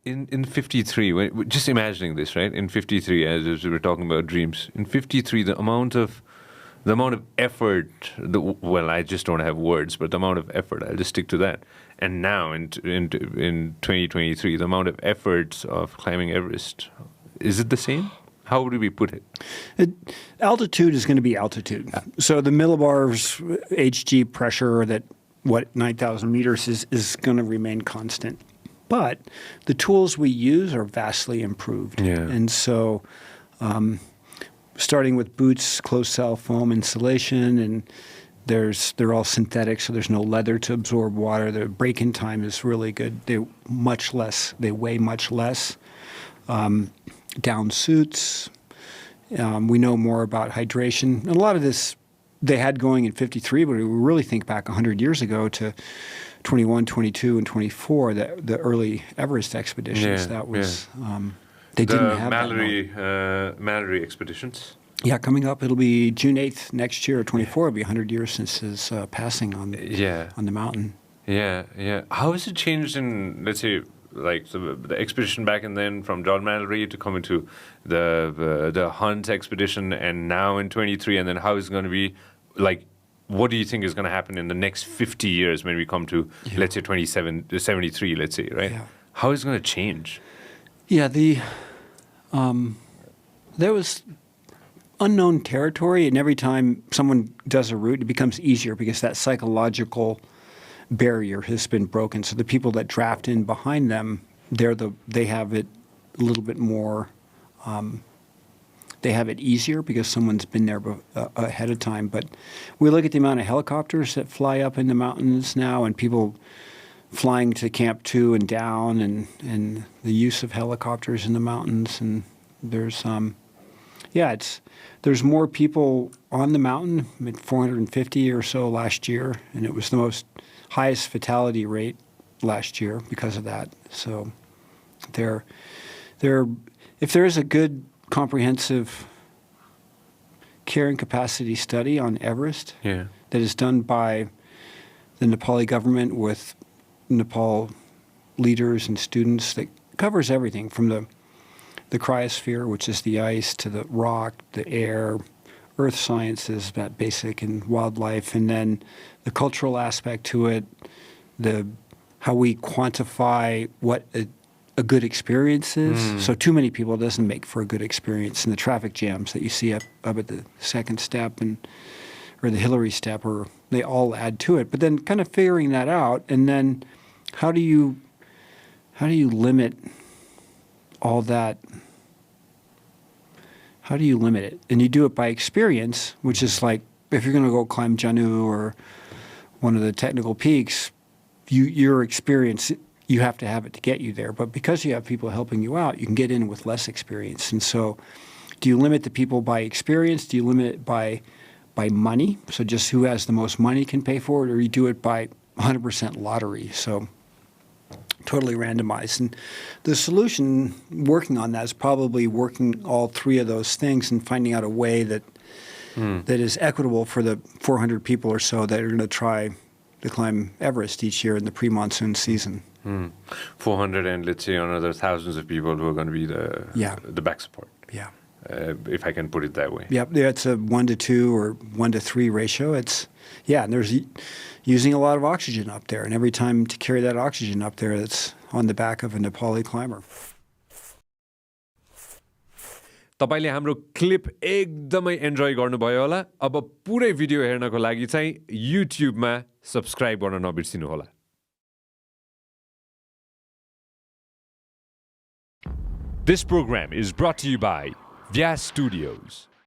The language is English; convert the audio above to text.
in 53, just imagining this, right? In 53, as we were talking about dreams, in 53, the amount of effort, I just don't have words, but the amount of effort, I'll just stick to that. And now in 2023, the amount of efforts of climbing Everest, is it the same? How would we put it? Altitude is going to be altitude. So the millibars Hg pressure that 9,000 meters is going to remain constant. But the tools we use are vastly improved. Yeah. And so starting with boots, closed cell foam insulation, and they're all synthetic, so there's no leather to absorb water. The break-in time is really good. They weigh much less. Down suits. We know more about hydration. And a lot of this they had going in 53, but we really think back 100 years ago to 21, 22, and 24, the early Everest expeditions. That was they didn't have Mallory expeditions. Yeah, coming up, it'll be June 8th next year, 24. It'll be 100 years since his passing on the mountain. Yeah. How has it changed in, let's say, like the expedition back and then from John Mallory to coming to the Hunt expedition and now in 23, and then how is it going to be, like, what do you think is going to happen in the next 50 years when we come to, let's say, 73, let's say, right? Yeah. How is it going to change? Yeah, there was unknown territory, and every time someone does a route, it becomes easier because that psychological barrier has been broken. So the people that draft in behind them, they have it a little bit more. They have it easier because someone's been there ahead of time. But we look at the amount of helicopters that fly up in the mountains now, and people flying to Camp 2 and down, and the use of helicopters in the mountains. And there's there's more people on the mountain, 450 or so last year, and it was the highest fatality rate last year because of that. So if there is a good comprehensive carrying capacity study on Everest that is done by the Nepali government with Nepal leaders and students that covers everything from the cryosphere, which is the ice, to the rock, the air, earth sciences, that basic, and wildlife, and then the cultural aspect to it, how we quantify what a good experience is. So too many people doesn't make for a good experience, and the traffic jams that you see up at the second step or the Hillary step, or they all add to it. But then kind of figuring that out, and then how do you limit all that? How do you limit it? And you do it by experience, which is like if you're going to go climb Janu or one of the technical peaks, your experience, you have to have it to get you there. But because you have people helping you out, you can get in with less experience. And so do you limit the people by experience? Do you limit it by money? So just who has the most money can pay for it, or you do it by 100% lottery? So totally randomized. And the solution working on that is probably working all three of those things and finding out a way that is equitable for the 400 people or so that are going to try to climb Everest each year in the pre-monsoon season. 400 and let's say another thousands of people who are going to be the back support. Yeah. If I can put it that way. Yep, it's a 1-to-2 or 1-to-3 ratio. And there's using a lot of oxygen up there, and every time to carry that oxygen up there, it's on the back of a Nepali climber. तपाईले हाम्रो clip एकदमै enjoy गर्नुभयो होला। अब पुरै video हेर्नको लागि चाहिँ युट्युबमा सब्स्क्राइब गर्न नबिर्सिनु होला। This program is brought to you by Vianet Studios.